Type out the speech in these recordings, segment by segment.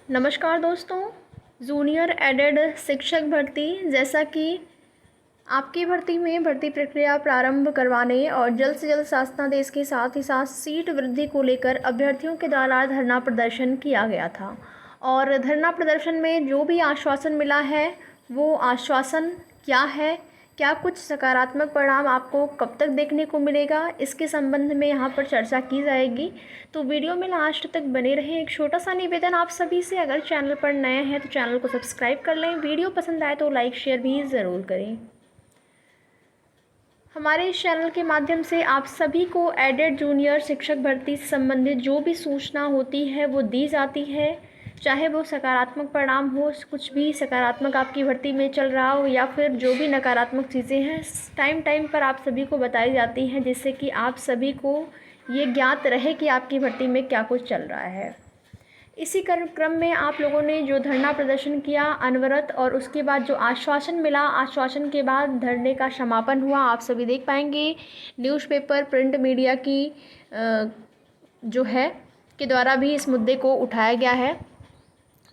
नमस्कार दोस्तों। Junior added शिक्षक भर्ती, जैसा कि आपकी भर्ती में भर्ती प्रक्रिया प्रारंभ करवाने और जल्द से जल्द शासनादेश के साथ ही साथ सीट वृद्धि को लेकर अभ्यर्थियों के द्वारा धरना प्रदर्शन किया गया था। और धरना प्रदर्शन में जो भी आश्वासन मिला है वो आश्वासन क्या है, क्या कुछ सकारात्मक परिणाम आपको कब तक देखने को मिलेगा, इसके संबंध में यहाँ पर चर्चा की जाएगी। तो वीडियो में लास्ट तक बने रहें। एक छोटा सा निवेदन आप सभी से, अगर चैनल पर नए हैं तो चैनल को सब्सक्राइब कर लें, वीडियो पसंद आए तो लाइक शेयर भी ज़रूर करें। हमारे इस चैनल के माध्यम से आप सभी को एडेड जूनियर शिक्षक भर्ती से संबंधित जो भी सूचना होती है वो दी जाती है, चाहे वो सकारात्मक परिणाम हो, कुछ भी सकारात्मक आपकी भर्ती में चल रहा हो या फिर जो भी नकारात्मक चीज़ें हैं, टाइम टाइम पर आप सभी को बताई जाती हैं, जिससे कि आप सभी को ये ज्ञात रहे कि आपकी भर्ती में क्या कुछ चल रहा है। इसी क्रम में आप लोगों ने जो धरना प्रदर्शन किया अनवरत, और उसके बाद जो आश्वासन मिला, आश्वासन के बाद धरने का समापन हुआ, आप सभी देख पाएंगे न्यूज़पेपर, प्रिंट मीडिया की जो है के द्वारा भी इस मुद्दे को उठाया गया है।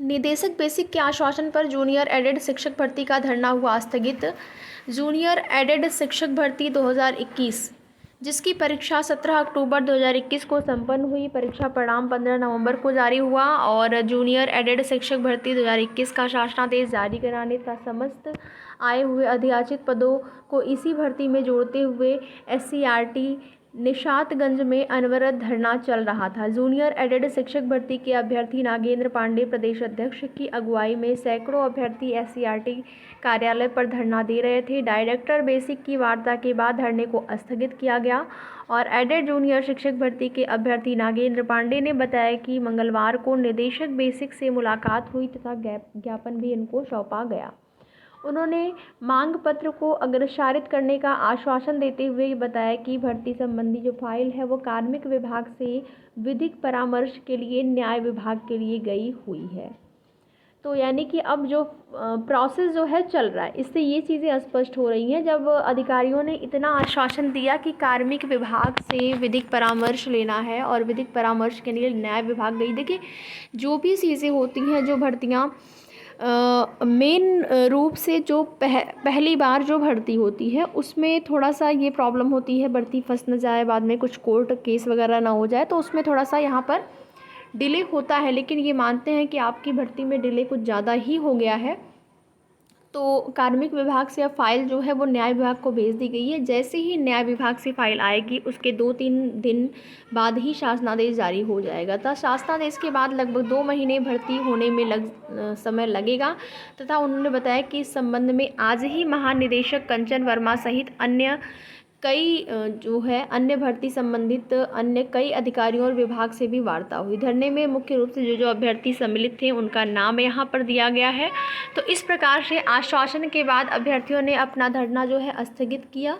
निदेशक बेसिक के आश्वासन पर जूनियर एडेड शिक्षक भर्ती का धरना हुआ स्थगित। जूनियर एडेड शिक्षक भर्ती 2021 जिसकी परीक्षा 17 अक्टूबर 2021 को संपन्न हुई, परीक्षा परिणाम 15 नवंबर को जारी हुआ और जूनियर एडेड शिक्षक भर्ती 2021 का शासनादेश जारी कराने तथा समस्त आए हुए अधियाचित पदों को इसी भर्ती में जोड़ते हुए SCRT निशातगंज में अनवरत धरना चल रहा था। जूनियर एडेड शिक्षक भर्ती के अभ्यर्थी नागेंद्र पांडे प्रदेश अध्यक्ष की अगुवाई में सैकड़ों अभ्यर्थी SCRT कार्यालय पर धरना दे रहे थे। डायरेक्टर बेसिक की वार्ता के बाद धरने को स्थगित किया गया और एडेड जूनियर शिक्षक भर्ती के अभ्यर्थी नागेंद्र पांडे ने बताया कि मंगलवार को निदेशक बेसिक से मुलाकात हुई तथा ज्ञापन भी इनको सौंपा गया। उन्होंने मांग पत्र को अग्रसारित करने का आश्वासन देते हुए बताया कि भर्ती संबंधी जो फाइल है वो कार्मिक विभाग से विधिक परामर्श के लिए न्याय विभाग के लिए गई हुई है। तो यानी कि अब जो प्रोसेस जो है चल रहा है, इससे ये चीज़ें स्पष्ट हो रही हैं। जब अधिकारियों ने इतना आश्वासन दिया कि कार्मिक विभाग से विधिक परामर्श लेना है और विधिक परामर्श के लिए न्याय विभाग गई, देखिए जो भी चीज़ें होती हैं, जो भर्तियाँ मेन रूप से जो पहली बार जो भर्ती होती है उसमें थोड़ा सा ये प्रॉब्लम होती है, भर्ती फंस न जाए, बाद में कुछ कोर्ट केस वगैरह ना हो जाए, तो उसमें थोड़ा सा यहाँ पर डिले होता है। लेकिन ये मानते हैं कि आपकी भर्ती में डिले कुछ ज़्यादा ही हो गया है, तो कार्मिक विभाग से अब फाइल जो है वो न्याय विभाग को भेज दी गई है। जैसे ही न्याय विभाग से फाइल आएगी उसके 2-3 दिन बाद ही शासनादेश जारी हो जाएगा। तथा शासनादेश के बाद लगभग 2 महीने भर्ती होने में समय लगेगा। तथा उन्होंने बताया कि इस संबंध में आज ही महानिदेशक कंचन वर्मा सहित अन्य कई जो है अन्य भर्ती संबंधित अन्य कई अधिकारियों और विभाग से भी वार्ता हुई। धरने में मुख्य रूप से जो अभ्यर्थी सम्मिलित थे उनका नाम यहाँ पर दिया गया है। तो इस प्रकार से आश्वासन के बाद अभ्यर्थियों ने अपना धरना जो है स्थगित किया।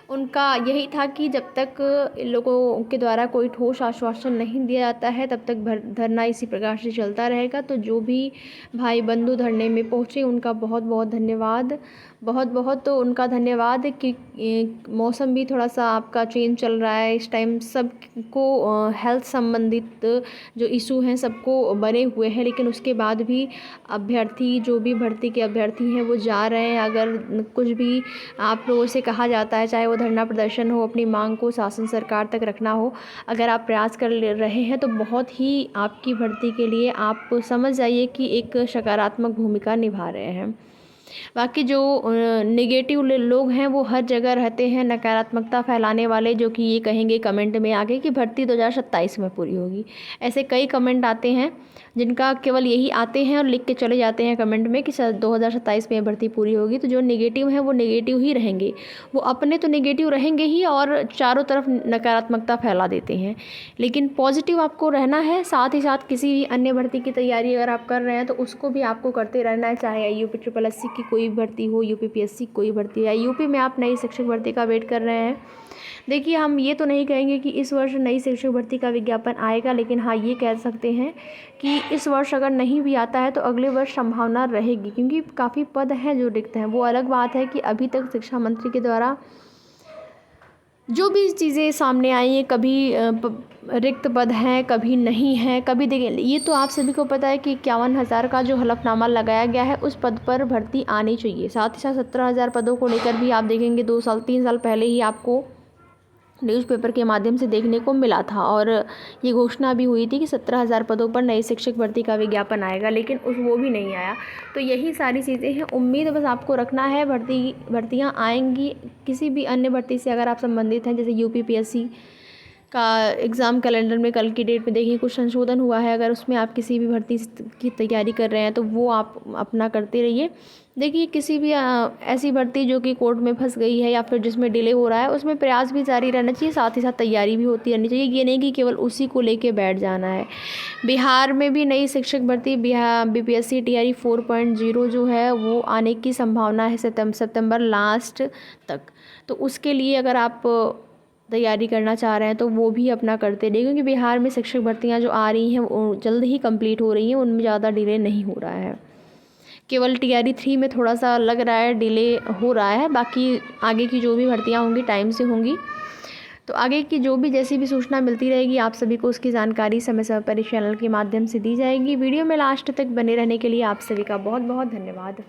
उनका यही था कि जब तक इन लोगों के द्वारा कोई ठोस आश्वासन नहीं दिया जाता है तब तक धरना इसी प्रकार से चलता रहेगा। तो जो भी भाई बंधु धरने में पहुँचे उनका बहुत बहुत धन्यवाद, बहुत बहुत तो उनका धन्यवाद कि मौसम भी थोड़ा सा आपका चेंज चल रहा है इस टाइम, सबको हेल्थ संबंधित जो इशू हैं सबको बने हुए हैं, लेकिन उसके बाद भी अभ्यर्थी जो भी भर्ती के अभ्यर्थी हैं वो जा रहे हैं। अगर कुछ भी आप लोगों से कहा जाता है, चाहे वो धरना प्रदर्शन हो, अपनी मांग को शासन सरकार तक रखना हो, अगर आप प्रयास कर रहे हैं तो बहुत ही आपकी भर्ती के लिए आप समझ जाइए कि एक सकारात्मक भूमिका निभा रहे हैं। बाकी जो नेगेटिव लोग हैं वो हर जगह रहते हैं, नकारात्मकता फैलाने वाले, जो कि ये कहेंगे कमेंट में आगे कि भर्ती 2027 में पूरी होगी। ऐसे कई कमेंट आते हैं जिनका केवल यही आते हैं और लिख के चले जाते हैं कमेंट में कि 2027 में भर्ती पूरी होगी। तो जो नेगेटिव हैं वो नेगेटिव ही रहेंगे, वो अपने तो नेगेटिव रहेंगे ही और चारों तरफ नकारात्मकता फैला देते हैं। लेकिन पॉजिटिव आपको रहना है, साथ ही साथ किसी भी अन्य भर्ती की तैयारी अगर आप कर रहे हैं तो उसको भी आपको करते रहना है, चाहे UP SSSC की कोई भर्ती हो, UPPSC की कोई भर्ती हो, या यूपी में आप नई शिक्षक भर्ती का वेट कर रहे हैं। देखिए हम ये तो नहीं कहेंगे कि इस वर्ष नई शिक्षक भर्ती का विज्ञापन आएगा, लेकिन हाँ ये कह सकते हैं कि इस वर्ष अगर नहीं भी आता है तो अगले वर्ष संभावना रहेगी, क्योंकि काफ़ी पद हैं जो रिक्त हैं। वो अलग बात है कि अभी तक शिक्षा मंत्री के द्वारा जो भी चीज़ें सामने आई हैं, कभी रिक्त पद हैं, कभी नहीं हैं, कभी देखिए ये तो आप सभी को पता है कि 51,000 का जो हलफनामा लगाया गया है उस पद पर भर्ती आनी चाहिए। साथ ही साथ 17,000 पदों को लेकर भी आप देखेंगे 2 साल 3 साल पहले ही आपको न्यूज़पेपर के माध्यम से देखने को मिला था और ये घोषणा भी हुई थी कि 17,000 पदों पर नए शिक्षक भर्ती का विज्ञापन आएगा, लेकिन वो भी नहीं आया। तो यही सारी चीज़ें हैं, उम्मीद बस आपको रखना है, भर्तियाँ आएंगी। किसी भी अन्य भर्ती से अगर आप संबंधित हैं, जैसे यूपीपीएससी का एग्ज़ाम कैलेंडर में कल की डेट में देखिए कुछ संशोधन हुआ है, अगर उसमें आप किसी भी भर्ती की तैयारी कर रहे हैं तो वो आप अपना करते रहिए। देखिए किसी भी ऐसी भर्ती जो कि कोर्ट में फंस गई है या फिर जिसमें डिले हो रहा है, उसमें प्रयास भी जारी रहना चाहिए, साथ ही साथ तैयारी भी होती रहनी चाहिए। ये नहीं कि केवल उसी को लेके बैठ जाना है। बिहार में भी नई शिक्षक भर्ती बीपीएससी टीआरई 4.0 जो है वो आने की संभावना है सितंबर लास्ट तक। तो उसके लिए अगर आप तैयारी करना चाह रहे हैं तो वो भी अपना करते रहिए, क्योंकि बिहार में शिक्षक भर्तियां जो आ रही हैं वो जल्द ही कंप्लीट हो रही हैं, उनमें ज़्यादा डिले नहीं हो रहा है। केवल टीआरई 3 में थोड़ा सा लग रहा है डिले हो रहा है, बाकी आगे की जो भी भर्तियां होंगी टाइम से होंगी। तो आगे की जो भी जैसी भी सूचना मिलती रहेगी आप सभी को उसकी जानकारी समय समय पर इस चैनल के माध्यम से दी जाएगी। वीडियो में लास्ट तक बने रहने के लिए आप सभी का बहुत बहुत धन्यवाद।